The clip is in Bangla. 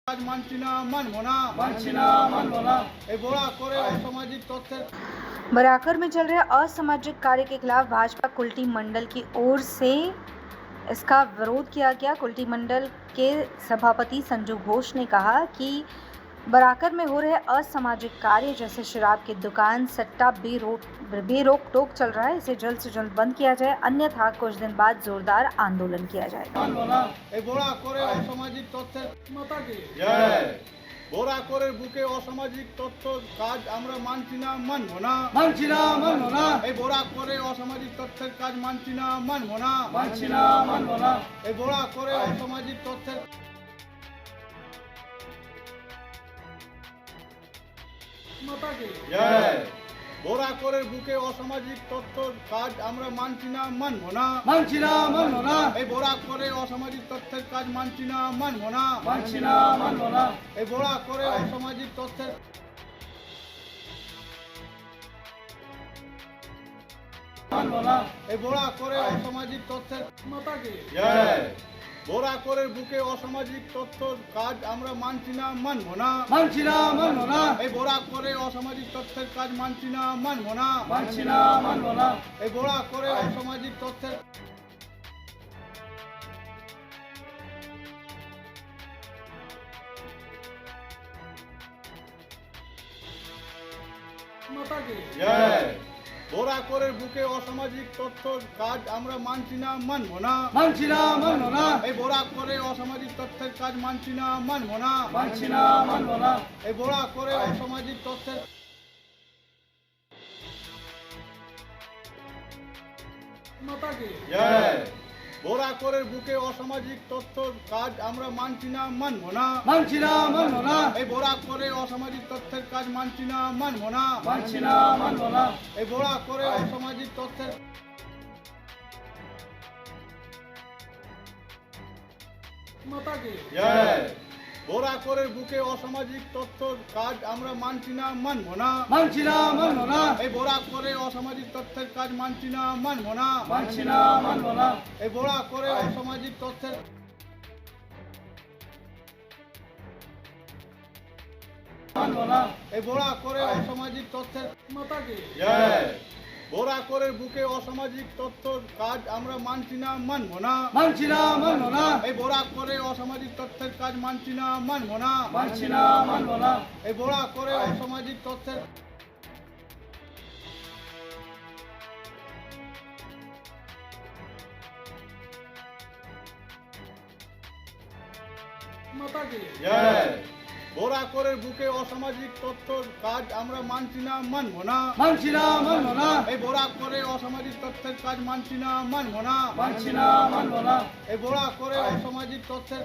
কাজ মানছি না, মানবো না, मानबो ना। এই বোড়া করে অসামাজিক তথ্যের। बराकर में चल रहे असामाजिक कार्य के खिलाफ भाजपा कुल्टी मंडल की ओर से इसका विरोध किया गया। कुल्टी मंडल के सभापति संजू घोष ने कहा कि बराकर में हो रहे असामाजिक कार्य जैसे शराब की दुकान सट्टा बेरोक टोक चल रहा है, इसे जल्द से जल्द बंद किया जाए, अन्यथा कुछ दिन बाद जोरदार आंदोलन किया जाएगा। मानबो ना। এই বোড়া করে অসামাজিক তথ্যের माता की জয়। বোড়া করে বুকে অসামাজিক তথ্য কাজ আমরা মানছি না, মানবো না, मानबो ना। এই বোড়া করে অসামাজিক তথ্যের কাজ মানছি না, মানবো না, मानबो ना। এই বোড়া করে অসামাজিক তথ্যের। माता की জয়। বোড়া করে বুকে অসামাজিক তথ্য কাজ আমরা মানছি না, মানবো না, मानबो ना। এই বোড়া করে অসামাজিক তথ্যের কাজ মানছি না, মানবো না, मानबो ना। এই বোড়া করে অসামাজিক তথ্যের। मानबो ना। এই বোড়া করে অসামাজিক তথ্যের। माता की জয়। বোড়া করে বুকে অসামাজিক তথ্য কাজ আমরা মানছি না, মানবো না, मानबो ना। এই বোড়া করে অসামাজিক তথ্যের কাজ মানছি না, মানবো না, मानबो ना। এই বোড়া করে অসামাজিক তথ্যের। माता की জয়। বোড়া করে বুকে অসামাজিক তথ্য কাজ আমরা মানছি না, মানবো না, मानबो ना। এই বোড়া করে অসামাজিক তথ্যের কাজ মানছি না, মানবো না, मानबो ना। এই বোড়া করে অসামাজিক তথ্যের। माता की জয়। বোড়া করে বুকে অসামাজিক তথ্য কাজ আমরা মানছি না, মানবো না, मानबो ना। এই বোড়া করে অসামাজিক তথ্যের কাজ মানছি না, মানবো না, मानबो ना। এই বোড়া করে অসামাজিক তথ্যের। माता की জয়। বোড়া করে বুকে অসামাজিক তথ্য কাজ আমরা মানছি না, মানবো না, मानबो ना। এই বোড়া করে অসামাজিক তথ্যের কাজ মানছি না, মানবো না, मानबो ना। এই বোড়া করে অসামাজিক তথ্যের। मानबो ना। এই বোড়া করে অসামাজিক তথ্যের। माता की জয়। বোড়া করে বুকে অসামাজিক তথ্য কাজ আমরা মানছি না, মানবো না, मानबो ना। এই বোড়া করে অসামাজিক তথ্যের কাজ মানছি না, মানবো না, मानबो ना। এই বোড়া করে অসামাজিক তথ্যের। माता की জয়। বোড়া করে বুকে অসামাজিক তথ্য কাজ আমরা মানছি না, মানবো না, मानबो ना। এই বোড়া করে অসামাজিক তথ্যের কাজ মানছি না, মানবো না, मानबो ना। এই বোড়া করে অসামাজিক তথ্যের।